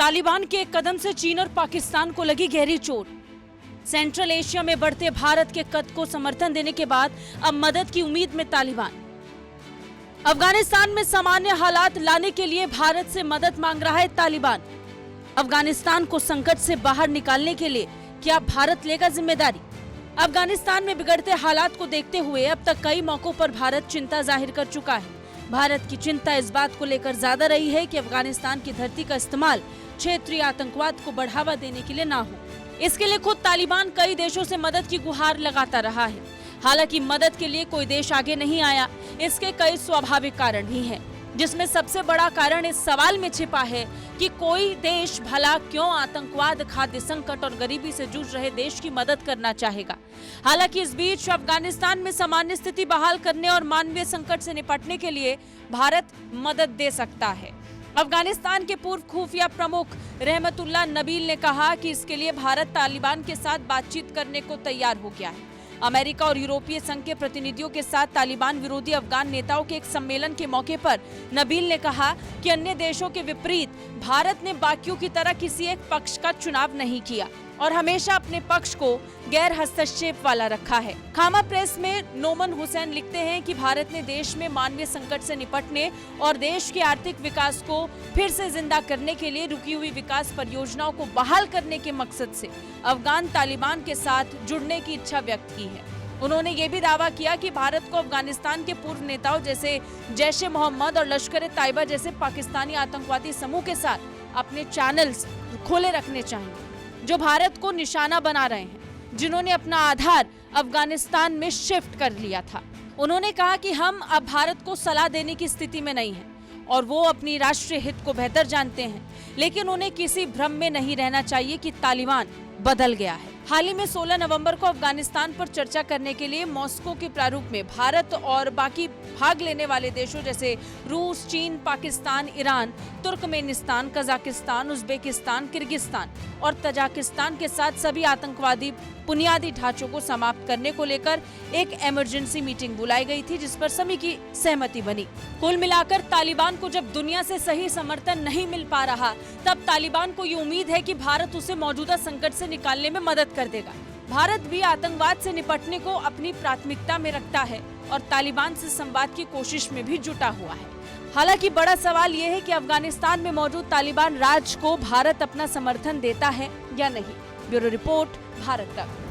तालिबान के एक कदम से चीन और पाकिस्तान को लगी गहरी चोट। सेंट्रल एशिया में बढ़ते भारत के कद को समर्थन देने के बाद अब मदद की उम्मीद में तालिबान। अफगानिस्तान में सामान्य हालात लाने के लिए भारत से मदद मांग रहा है तालिबान। अफगानिस्तान को संकट से बाहर निकालने के लिए क्या भारत लेगा जिम्मेदारी? अफगानिस्तान में बिगड़ते हालात को देखते हुए अब तक कई मौकों पर भारत चिंता जाहिर कर चुका है। भारत की चिंता इस बात को लेकर ज्यादा रही है कि अफगानिस्तान की धरती का इस्तेमाल क्षेत्रीय आतंकवाद को बढ़ावा देने के लिए ना हो। इसके लिए खुद तालिबान कई देशों से मदद की गुहार लगाता रहा है। हालांकि मदद के लिए कोई देश आगे नहीं आया। इसके कई स्वाभाविक कारण भी हैं, जिसमें सबसे बड़ा कारण इस सवाल में छिपा है कि कोई देश भला क्यों आतंकवाद, खाद्य संकट और गरीबी से जूझ रहे देश की मदद करना चाहेगा। हालांकि इस बीच अफगानिस्तान में सामान्य स्थिति बहाल करने और मानवीय संकट से निपटने के लिए भारत मदद दे सकता है। अफगानिस्तान के पूर्व खुफिया प्रमुख रहमतुल्लाह नबील ने कहा कि इसके लिए भारत तालिबान के साथ बातचीत करने को तैयार हो गया है। अमेरिका और यूरोपीय संघ के प्रतिनिधियों के साथ तालिबान विरोधी अफगान नेताओं के एक सम्मेलन के मौके पर नबील ने कहा कि अन्य देशों के विपरीत भारत ने बाकियों की तरह किसी एक पक्ष का चुनाव नहीं किया और हमेशा अपने पक्ष को गैर हस्तक्षेप वाला रखा है। खामा प्रेस में नोमन हुसैन लिखते हैं कि भारत ने देश में मानवीय संकट से निपटने और देश के आर्थिक विकास को फिर से जिंदा करने के लिए रुकी हुई विकास परियोजनाओं को बहाल करने के मकसद से अफगान तालिबान के साथ जुड़ने की इच्छा व्यक्त की है। उन्होंने ये भी दावा किया कि भारत को अफगानिस्तान के पूर्व नेताओं जैसे जैश-ए-मोहम्मद और लश्कर-ए-तैयबा जैसे पाकिस्तानी आतंकवादी समूह के साथ अपने चैनल्स खोले रखने चाहिए, जो भारत को निशाना बना रहे हैं, जिन्होंने अपना आधार अफगानिस्तान में शिफ्ट कर लिया था। उन्होंने कहा कि हम अब भारत को सलाह देने की स्थिति में नहीं हैं और वो अपनी राष्ट्रीय हित को बेहतर जानते हैं, लेकिन उन्हें किसी भ्रम में नहीं रहना चाहिए कि तालिबान बदल गया है। हाल ही में 16 नवंबर को अफगानिस्तान पर चर्चा करने के लिए मॉस्को के प्रारूप में भारत और बाकी भाग लेने वाले देशों जैसे रूस, चीन, Pakistan, Iran, Turkmenistan, Kazakhstan, Uzbekistan, Kyrgyzstan और तजाकिस्तान के साथ सभी आतंकवादी बुनियादी ढांचों को समाप्त करने को लेकर एक इमरजेंसी मीटिंग बुलाई गई थी, जिस पर सभी की सहमति बनी। कुल मिलाकर तालिबान को जब दुनिया से सही समर्थन नहीं मिल पा रहा, तब तालिबान को ये उम्मीद है कि भारत उसे मौजूदा संकट से निकालने में मदद कर देगा। भारत भी आतंकवाद से निपटने को अपनी प्राथमिकता में रखता है और तालिबान से संवाद की कोशिश में भी जुटा हुआ है। हालांकि बड़ा सवाल यह है कि अफगानिस्तान में मौजूद तालिबान राज को भारत अपना समर्थन देता है या नहीं। ब्यूरो रिपोर्ट, भारत तक।